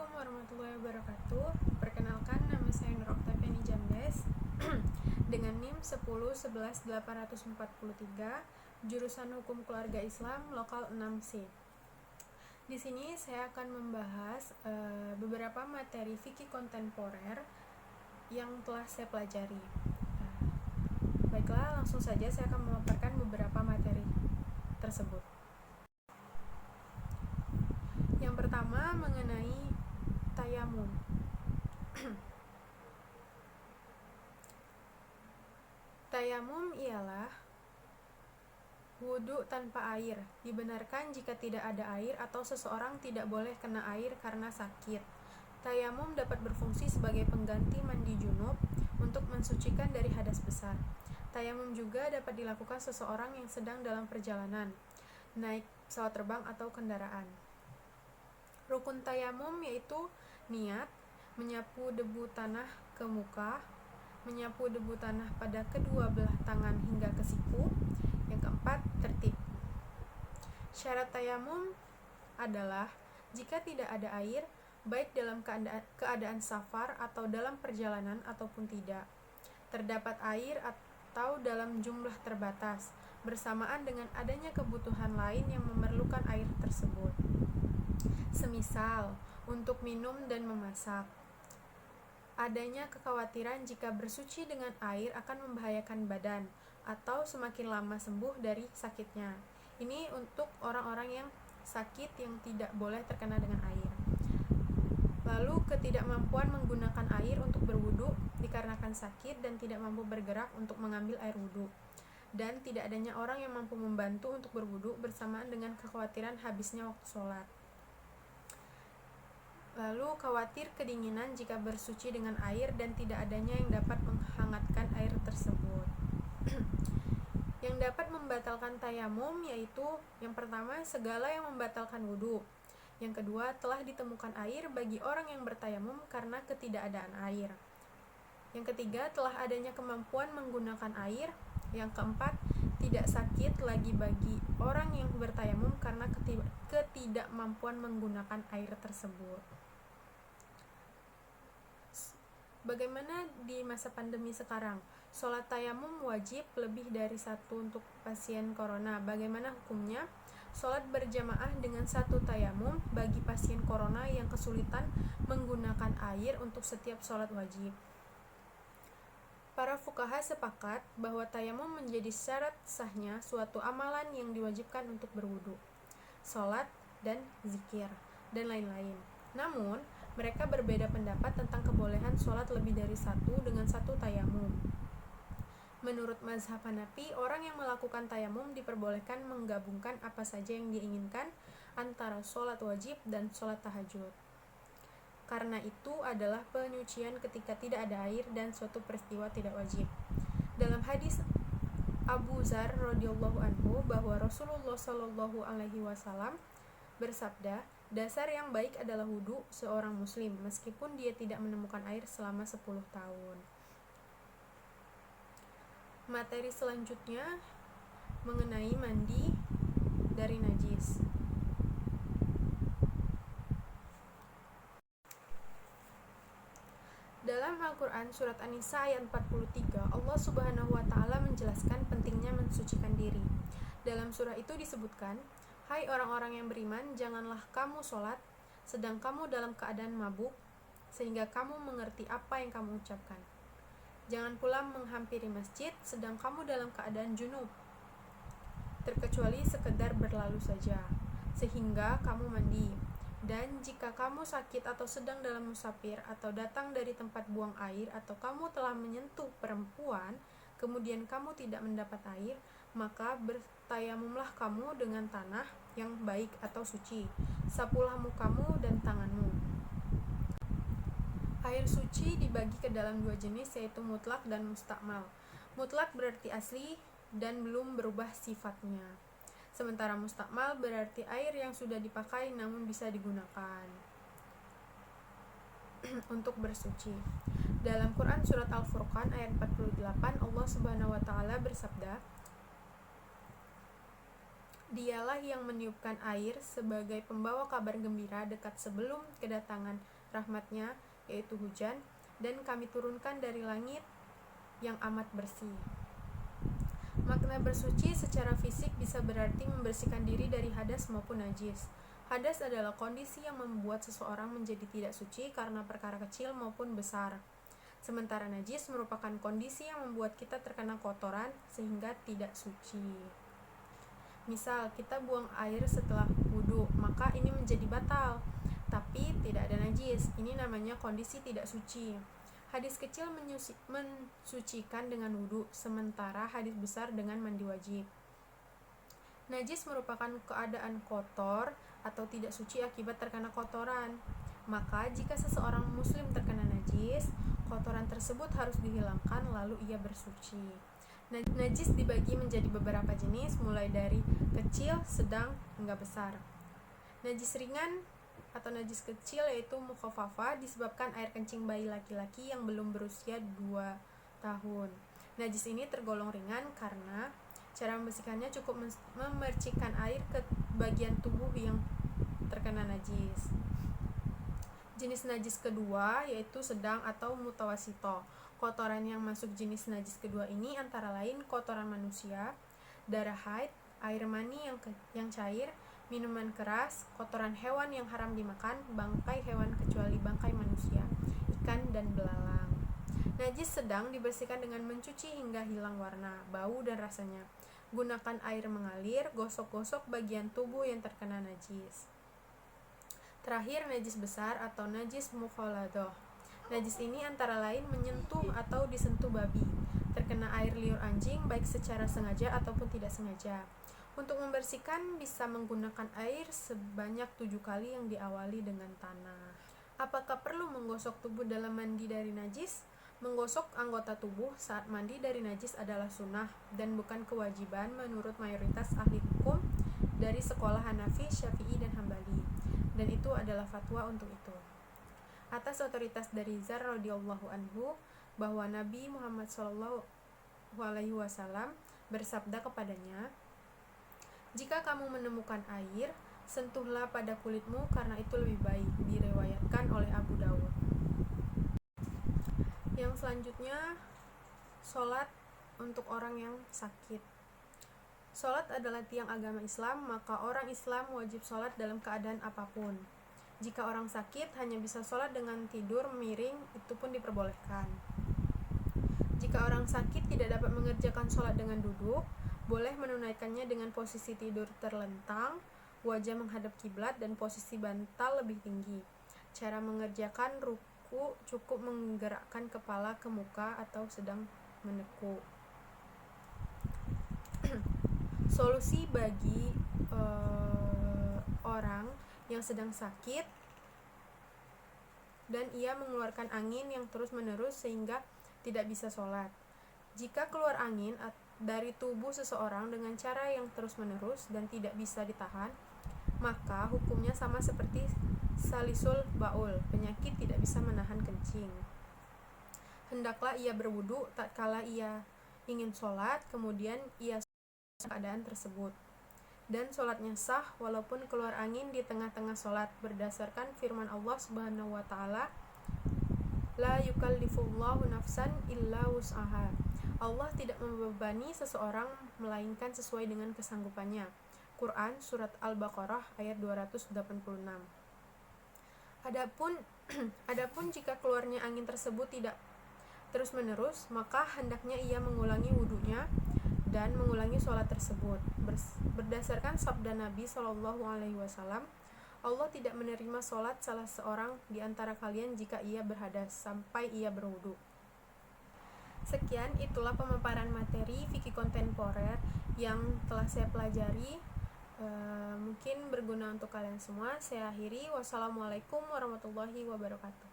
Assalamualaikum warahmatullahi wabarakatuh. Perkenalkan, nama saya Nur Oktaviani Jamdes dengan NIM 10111843, jurusan Hukum Keluarga Islam, lokal 6C. Di sini saya akan membahas beberapa materi fikih kontemporer yang telah saya pelajari. Baiklah, langsung saja saya akan memaparkan beberapa materi tersebut. Yang pertama mengenai tayamum. Tayamum ialah wudhu tanpa air. Dibenarkan jika tidak ada air atau seseorang tidak boleh kena air karena sakit. Tayamum dapat berfungsi sebagai pengganti mandi junub untuk mensucikan dari hadas besar. Tayamum juga dapat dilakukan seseorang yang sedang dalam perjalanan, naik pesawat terbang atau kendaraan. Rukun tayamum yaitu niat, menyapu debu tanah ke muka, menyapu debu tanah pada kedua belah tangan hingga ke siku. Yang keempat, tertib. Syarat tayamum adalah jika tidak ada air, baik dalam keadaan safar atau dalam perjalanan ataupun tidak, terdapat air atau dalam jumlah terbatas, bersamaan dengan adanya kebutuhan lain yang memerlukan air tersebut. Semisal, untuk minum dan memasak. Adanya kekhawatiran jika bersuci dengan air akan membahayakan badan atau semakin lama sembuh dari sakitnya. Ini untuk orang-orang yang sakit yang tidak boleh terkena dengan air. Lalu ketidakmampuan menggunakan air untuk berwudu dikarenakan sakit dan tidak mampu bergerak untuk mengambil air wudu. Dan tidak adanya orang yang mampu membantu untuk berwudu bersamaan dengan kekhawatiran habisnya waktu sholat. Lalu khawatir kedinginan jika bersuci dengan air dan tidak adanya yang dapat menghangatkan air tersebut. Yang dapat membatalkan tayamum yaitu yang pertama, segala yang membatalkan wudhu. Yang kedua, telah ditemukan air bagi orang yang bertayamum karena ketidakadaan air. Yang ketiga, telah adanya kemampuan menggunakan air. Yang keempat, tidak sakit lagi bagi orang yang bertayamum karena ketidakmampuan menggunakan air tersebut. Bagaimana di masa pandemi sekarang? Sholat tayamum wajib lebih dari satu untuk pasien corona. Bagaimana hukumnya? Sholat berjamaah dengan satu tayamum bagi pasien corona yang kesulitan menggunakan air untuk setiap sholat wajib. Para fuqaha sepakat bahwa tayamum menjadi syarat sahnya suatu amalan yang diwajibkan untuk berwudu, sholat, dan zikir, dan lain-lain. Namun, mereka berbeda pendapat tentang kebolehan sholat lebih dari satu dengan satu tayamum. Menurut mazhab Hanafi, orang yang melakukan tayamum diperbolehkan menggabungkan apa saja yang diinginkan antara sholat wajib dan sholat tahajud. Karena itu adalah penyucian ketika tidak ada air dan suatu peristiwa tidak wajib. Dalam hadis Abu Dzar radhiyallahu anhu bahwa Rasulullah shallallahu alaihi wasallam bersabda, dasar yang baik adalah wudhu seorang muslim meskipun dia tidak menemukan air selama 10 tahun. Materi selanjutnya mengenai mandi dari najis. Dalam Al-Quran surat An-Nisa ayat 43, Allah subhanahu wa ta'ala menjelaskan pentingnya mensucikan diri. Dalam surah itu disebutkan, hai orang-orang yang beriman, janganlah kamu sholat sedang kamu dalam keadaan mabuk, sehingga kamu mengerti apa yang kamu ucapkan. Jangan pula menghampiri masjid sedang kamu dalam keadaan junub, terkecuali sekedar berlalu saja, sehingga kamu mandi. Dan jika kamu sakit atau sedang dalam musafir atau datang dari tempat buang air atau kamu telah menyentuh perempuan, kemudian kamu tidak mendapat air, maka bertayamumlah kamu dengan tanah yang baik atau suci. Sapulah mukamu dan tanganmu. Air suci dibagi ke dalam dua jenis, yaitu mutlak dan mustakmal. Mutlak berarti asli dan belum berubah sifatnya. Sementara mustakmal berarti air yang sudah dipakai namun bisa digunakan untuk bersuci. Dalam Quran surat Al-Furqan ayat 48, Allah Subhanahu wa taala bersabda, Dialah yang meniupkan air sebagai pembawa kabar gembira dekat sebelum kedatangan rahmat-Nya, yaitu hujan, dan kami turunkan dari langit yang amat bersih. Makna bersuci secara fisik bisa berarti membersihkan diri dari hadas maupun najis. Hadas adalah kondisi yang membuat seseorang menjadi tidak suci karena perkara kecil maupun besar. Sementara najis merupakan kondisi yang membuat kita terkena kotoran sehingga tidak suci. Misal, kita buang air setelah wudhu, maka ini menjadi batal, tapi tidak ada najis. Ini namanya kondisi tidak suci. Hadis kecil mensucikan dengan wudhu, sementara hadis besar dengan mandi wajib. Najis merupakan keadaan kotor atau tidak suci akibat terkena kotoran. Maka jika seseorang muslim terkena najis, kotoran tersebut harus dihilangkan lalu ia bersuci. Najis dibagi menjadi beberapa jenis, mulai dari kecil, sedang, hingga besar. Najis ringan atau najis kecil yaitu mukhafafa, disebabkan air kencing bayi laki-laki yang belum berusia 2 tahun. Najis ini tergolong ringan karena cara membersihkannya cukup memercikkan air ke bagian tubuh yang terkena najis. Jenis najis kedua yaitu sedang atau mutawasito. Kotoran yang masuk jenis najis kedua ini antara lain kotoran manusia, darah haid, air mani yang cair, minuman keras, kotoran hewan yang haram dimakan, bangkai hewan kecuali bangkai manusia, ikan, dan belalang. Najis sedang dibersihkan dengan mencuci hingga hilang warna, bau, dan rasanya. Gunakan air mengalir, gosok-gosok bagian tubuh yang terkena najis. Terakhir, najis besar atau najis mukhaladoh. Najis ini antara lain menyentuh atau disentuh babi, terkena air liur anjing baik secara sengaja ataupun tidak sengaja. Untuk membersihkan bisa menggunakan air sebanyak 7 kali yang diawali dengan tanah. Apakah perlu menggosok tubuh dalam mandi dari najis? Menggosok anggota tubuh saat mandi dari najis adalah sunnah dan bukan kewajiban menurut mayoritas ahli hukum dari sekolah Hanafi, Syafi'i, dan Hambali. Dan itu adalah fatwa untuk itu. Atas otoritas dari Zar radhiyallahu anhu bahwa Nabi Muhammad SAW bersabda kepadanya, "Jika kamu menemukan air, sentuhlah pada kulitmu karena itu lebih baik." Diriwayatkan oleh Abu Dawud. Yang selanjutnya, sholat untuk orang yang sakit. Sholat adalah tiang agama Islam, maka orang Islam wajib sholat dalam keadaan apapun. Jika orang sakit hanya bisa sholat dengan tidur miring, itu pun diperbolehkan. Jika orang sakit tidak dapat mengerjakan sholat dengan duduk, boleh menunaikannya dengan posisi tidur terlentang, wajah menghadap kiblat, dan posisi bantal lebih tinggi. Cara mengerjakan ruku cukup menggerakkan kepala ke muka atau sedang menekuk. Solusi bagi orang yang sedang sakit dan ia mengeluarkan angin yang terus-menerus sehingga tidak bisa sholat. Jika keluar angin dari tubuh seseorang dengan cara yang terus-menerus dan tidak bisa ditahan, maka hukumnya sama seperti salisul baul, penyakit tidak bisa menahan kencing. Hendaklah ia berwudu tatkala ia ingin sholat, kemudian ia sholat keadaan tersebut. Dan sholatnya sah walaupun keluar angin di tengah-tengah sholat, berdasarkan firman Allah Subhanahu wa Ta'ala, "La yukallifullahu nafsan illa wus'aha." Allah tidak membebani seseorang melainkan sesuai dengan kesanggupannya. Quran surat Al-Baqarah ayat 286. Adapun jika keluarnya angin tersebut tidak terus-menerus, maka hendaknya ia mengulangi wudunya dan mengulangi sholat tersebut. Berdasarkan sabda Nabi SAW, Allah tidak menerima sholat salah seorang di antara kalian jika ia berhadas sampai ia berwudu. Sekian, itulah pemaparan materi fikih kontemporer yang telah saya pelajari. Mungkin berguna untuk kalian semua. Saya akhiri. Wassalamualaikum warahmatullahi wabarakatuh.